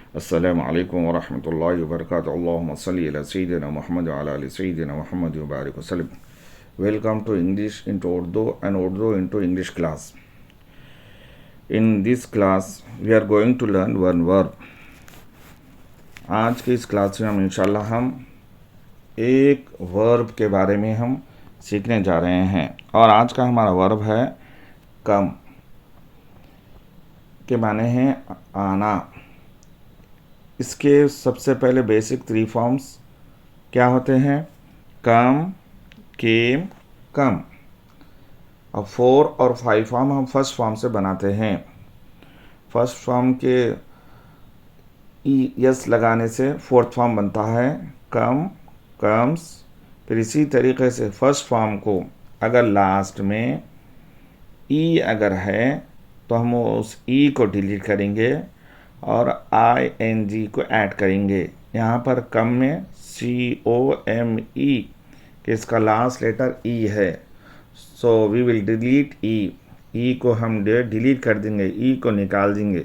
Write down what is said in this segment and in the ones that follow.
अस्सलामु अलैकुम वरहमतुल्लाहि वबरकातुहू। अल्लाहुम्मा सल्लि अला सय्यिदिना मुहम्मद व अला आलि सय्यिदिना मुहम्मद व बारिक वसल्लम। Welcome to English into Urdu and Urdu into English class. In this class we are going to learn one verb. आज की इस क्लास में इंशाल्लाह हम एक वर्ब के बारे में हम सीखने जा रहे हैं और आज का हमारा वर्ब है कम, के माने हैं आना। इसके सबसे पहले बेसिक 3 फॉर्म्स क्या होते हैं? कम, केम, कम। अब 4 और 5 फॉर्म हम फर्स्ट फॉर्म से बनाते हैं। फर्स्ट फॉर्म के यस लगाने से फोर्थ फॉर्म बनता है कम, कम्स। फिर इसी तरीके से फर्स्ट फॉर्म को अगर लास्ट में ई अगर है तो हम उस ई को डिलीट करेंगे और ING को ऐड करेंगे। यहाँ पर कम में COME कि इसका लास्ट लेटर ई है, सो वी विल डिलीट ई को हम डिलीट कर देंगे, ई को निकाल देंगे।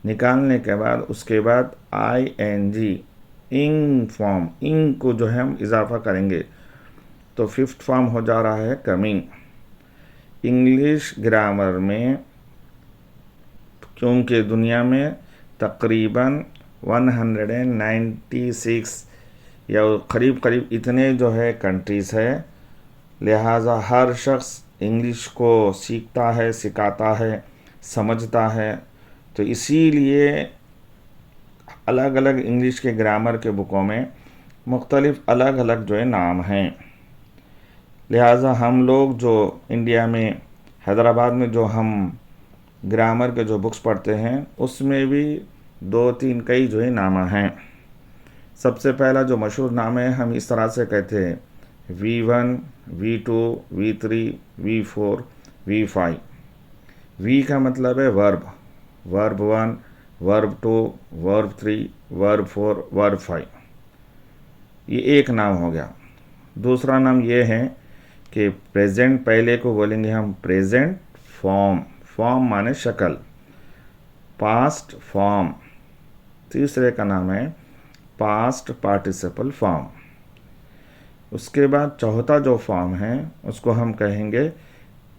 निकालने के बाद उसके बाद ING इंग फॉर्म, इंग को जो है हम इजाफा करेंगे तो फिफ्थ फॉर्म हो जा रहा है कमिंग। इंग्लिश ग्रामर में क्योंकि दुनिया में तकरीबन 196 या करीब करीब इतने जो है कंट्रीज़ है, लिहाजा हर शख्स इंग्लिश को सीखता है, सिखाता है, समझता है। तो इसीलिए अलग अलग इंग्लिश के ग्रामर के बुकों में मुख्तलिफ अलग अलग जो है नाम हैं। लिहाजा हम लोग जो इंडिया में हैदराबाद में जो हम ग्रामर के जो बुक्स पढ़ते हैं उसमें भी 2-3 कई जो है नाम हैं। सबसे पहला जो मशहूर नाम है हम इस तरह से कहते हैं V1, V2, V3, V4, V5। We का मतलब है verb, verb 1, verb 2, verb 3, verb 4, verb 5। ये एक नाम हो गया। दूसरा नाम ये है कि प्रेजेंट, पहले को बोलेंगे हम प्रेजेंट फॉर्म, फॉर्म माने शक्ल, पास्ट फॉर्म। तीसरे का नाम है पास्ट पार्टिसिपल फॉर्म। उसके बाद चौथा जो फॉर्म है उसको हम कहेंगे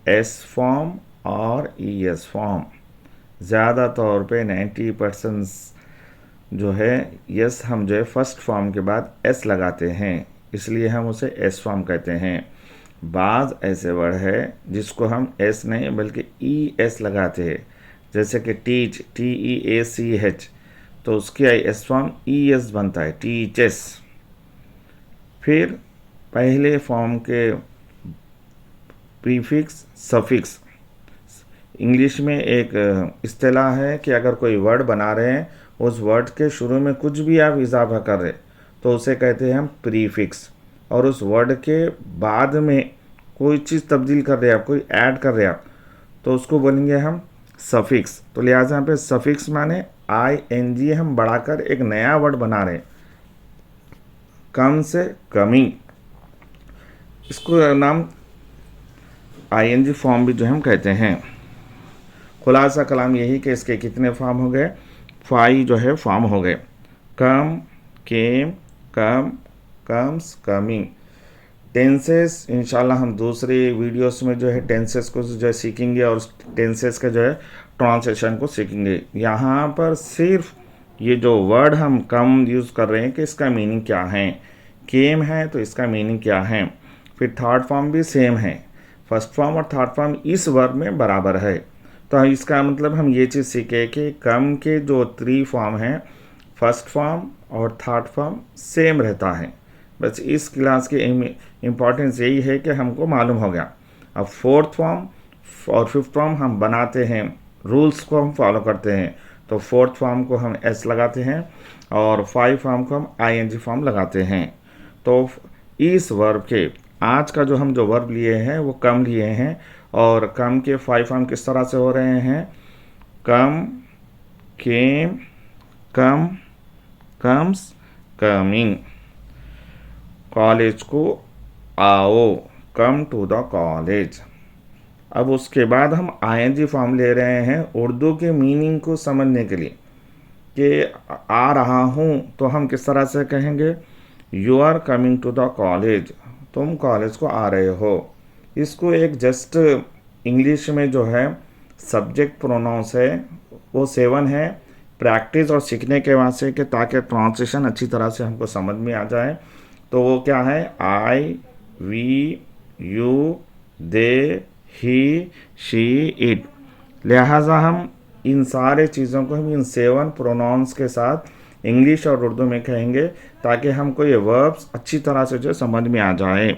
एस फॉर्म और ES फॉर्म। ज़्यादा तौर पे 90% जो है यस हम जो है फर्स्ट फॉर्म के बाद एस लगाते हैं, इसलिए हम उसे एस फॉर्म कहते हैं। बाज़ ऐसे वर्ड है जिसको हम एस नहीं बल्कि ES लगाते हैं, जैसे कि टीच, TEACH, तो उसकी एस फॉर्म ES बनता है, टीचेस। फिर पहले फॉर्म के प्रीफिक्स, सफिक्स। इंग्लिश में एक इस्तेलाह है कि अगर कोई वर्ड बना रहे हैं उस वर्ड के शुरू में कुछ भी आप इजाफा कर रहे तो उसे कहते हैं हम प्रीफिक्स, और उस वर्ड के बाद में कोई चीज़ तब्दील कर रहे हैं आप, कोई ऐड कर रहे हैं आप, तो उसको बोलेंगे हम सफिक्स। तो लिहाजा यहाँ पे सफिक्स माने ING हम बढ़ाकर एक नया वर्ड बना रहे हैं, कम से कमिंग। इसको नाम ING फॉर्म भी जो हम कहते हैं। खुलासा कलाम यही कि इसके कितने फॉर्म हो गए? 5 जो है फॉर्म हो गए। कम, केम, कम, कम्स, कमिंग। टेंसेस इंशाल्लाह हम दूसरे वीडियोस में जो है टेंसेस को जो है सीखेंगे और टेंसेस का जो है ट्रांसलेशन को सीखेंगे। यहाँ पर सिर्फ ये जो वर्ड हम कम यूज़ कर रहे हैं कि इसका मीनिंग क्या है, केम है तो इसका मीनिंग क्या है। फिर थर्ड फॉर्म भी सेम है, फर्स्ट फॉर्म और थर्ड फॉर्म इस वर्ब में बराबर है। तो इसका मतलब हम ये चीज़ सीखे कि कम के जो 3 फॉर्म हैं, फर्स्ट फॉर्म और थर्ड फॉर्म सेम रहता है। बस इस क्लास की इम्पॉर्टेंस यही है कि हमको मालूम हो गया। अब फोर्थ फॉर्म और फिफ्थ फॉर्म हम बनाते हैं, रूल्स को हम फॉलो करते हैं। तो फोर्थ फॉर्म को हम S लगाते हैं और 5 फॉर्म को हम ING फॉर्म लगाते हैं। तो इस वर्ब के आज का जो हम जो वर्ब लिए हैं वो कम लिए हैं, और कम के 5 फॉर्म किस तरह से हो रहे हैं? कम, केम, कम, कम्स, कमिंग। कॉलेज को आओ, कम टू द कॉलेज। अब उसके बाद हम ING फॉर्म ले रहे हैं उर्दू के मीनिंग को समझने के लिए। कि आ रहा हूँ, तो हम किस तरह से कहेंगे? You are coming to the college, तुम कॉलेज को आ रहे हो। इसको एक जस्ट इंग्लिश में जो है सब्जेक्ट प्रोनाउंस है वो 7 है, प्रैक्टिस और सीखने के वास्ते कि ताकि ट्रांसलेशन अच्छी तरह से हमको समझ में आ जाए। तो वो क्या है? I, we, you, they, he, she, it. लिहाजा हम इन सारे चीज़ों को हम इन 7 प्रोनाउंस के साथ इंग्लिश और उर्दू में कहेंगे ताकि हमको ये वर्ब्स अच्छी तरह से जो समझ में आ जाए।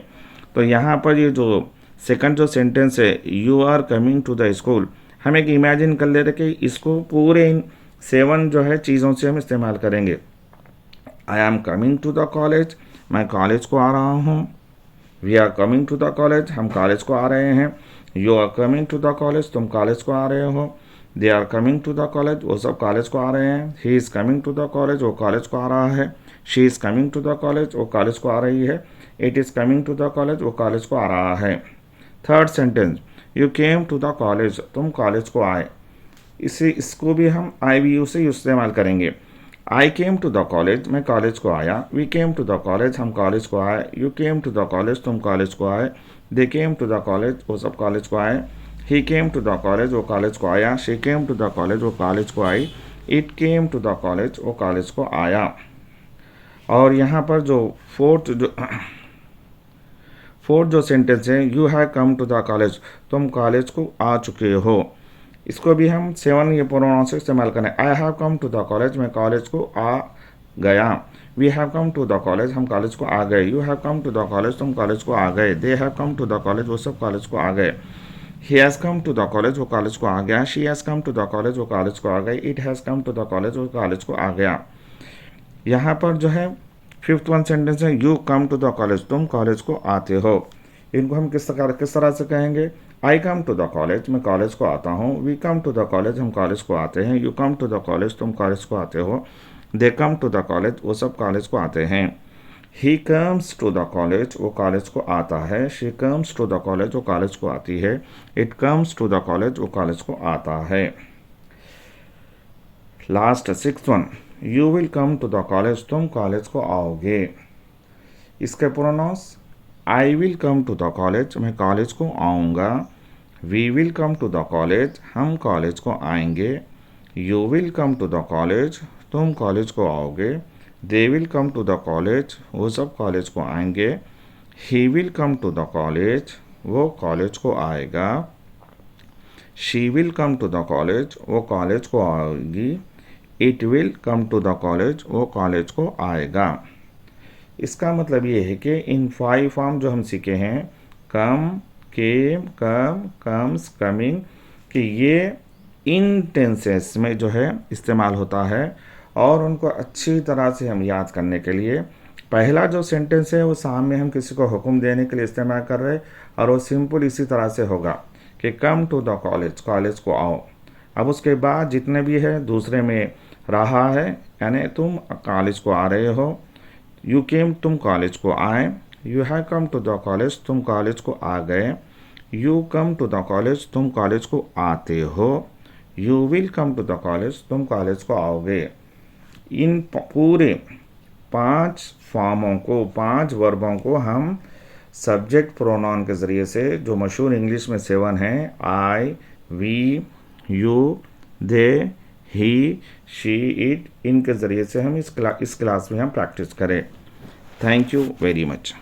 तो यहाँ पर ये जो सेकंड जो सेंटेंस है, you are coming to the school, हम एक इमेजिन कर ले रहे कि इसको पूरे इन 7 जो है चीज़ों से हम इस्तेमाल करेंगे। I am coming to the college, मैं कॉलेज को आ रहा हूँ। We are coming to the college, हम कॉलेज को आ रहे हैं। You are coming to the college, तुम कॉलेज को आ रहे हो। They are coming to the college, वो सब कॉलेज को आ रहे हैं। He is coming to the college, वो कॉलेज को आ रहा है। She is coming to the college, वो कॉलेज को आ रही है। It is coming to the college, वो कॉलेज को आ रहा है। Third sentence, you came to the college, तुम कॉलेज को आए। इसको भी हम आई वी यू से इस्तेमाल करेंगे। I came to the college, मैं कॉलेज को आया। We came to the college, हम कॉलेज को आए। You came to the college, तुम कॉलेज को आए। They came to the college, वो सब कॉलेज को आए। He came to the college, वो कॉलेज को आया। She came to the college, वो कॉलेज को आई। It came to the college, वो कॉलेज को आया। और यहाँ पर जो फोर्थ जो सेंटेंस है, you have come to the college, तुम कॉलेज को आ चुके हो। इसको भी हम 7 ये प्रोनाउन से इस्तेमाल करें। I have come to the college, मैं कॉलेज को आ गया। We have come to the college, हम कॉलेज को आ गए। You have come to the college, तुम कॉलेज को आ गए। They have come to the college, वो सब कॉलेज को आ गए। He has come to the college, वो कॉलेज को आ गया। She has come to the college, वो कॉलेज को आ गई। It has come to the college, वो कॉलेज को आ गया। यहाँ पर जो है 5th वन सेंटेंस है, you come to the college, तुम कॉलेज को आते हो। इनको हम किस तरह से कहेंगे? I come to the college, मैं कॉलेज को आता हूँ। We come to the college, हम कॉलेज को आते हैं। You come to the college, तुम कॉलेज को आते हो। They come to the college, वो सब कॉलेज को आते हैं। He comes to the college, वो कॉलेज को आता है। She comes to the college, वो कॉलेज को आती है। It comes to the college, वो कॉलेज को आता है। Last 6th one, you will come to the college, तुम कॉलेज को आओगे। इसके pronouns, I will come to the college, मैं कॉलेज को आऊँगा। We will come to the college, हम कॉलेज को आएंगे। You will come to the college, तुम कॉलेज को आओगे। They will come to the college, वो सब कॉलेज को आएंगे। He will come to the college, वो कॉलेज को आएगा। She will come to the college, वो कॉलेज को आएगी। It will come to the college, वो कॉलेज को आएगा। इसका मतलब ये है कि इन 5 फॉर्म जो हम सीखे हैं, कम, केम, कम, कम्स, कमिंग, कि ये इन टेंसेस में जो है इस्तेमाल होता है। और उनको अच्छी तरह से हम याद करने के लिए, पहला जो सेंटेंस है वो सामने हम किसी को हुक्म देने के लिए इस्तेमाल कर रहे हैं, और वो सिंपल इसी तरह से होगा कि come to the college, college को आओ। अब उसके बाद जितने भी है दूसरे में रहा है, यानी तुम कॉलेज को आ रहे हो। यू केम, तुम कॉलेज को आए। You have come to the college, तुम कॉलेज को आ गए। You come to the college, तुम कॉलेज को आते हो। You will come to the college, तुम कॉलेज को आओगे। इन पूरे 5 फॉर्मों को, 5 वर्बों को हम सब्जेक्ट प्रोनाउन के ज़रिए से, जो मशहूर इंग्लिश में 7 हैं, I, we, you, they, he, she, it, इनके ज़रिए से हम इस क्लास में हम प्रैक्टिस करें। Thank you very much.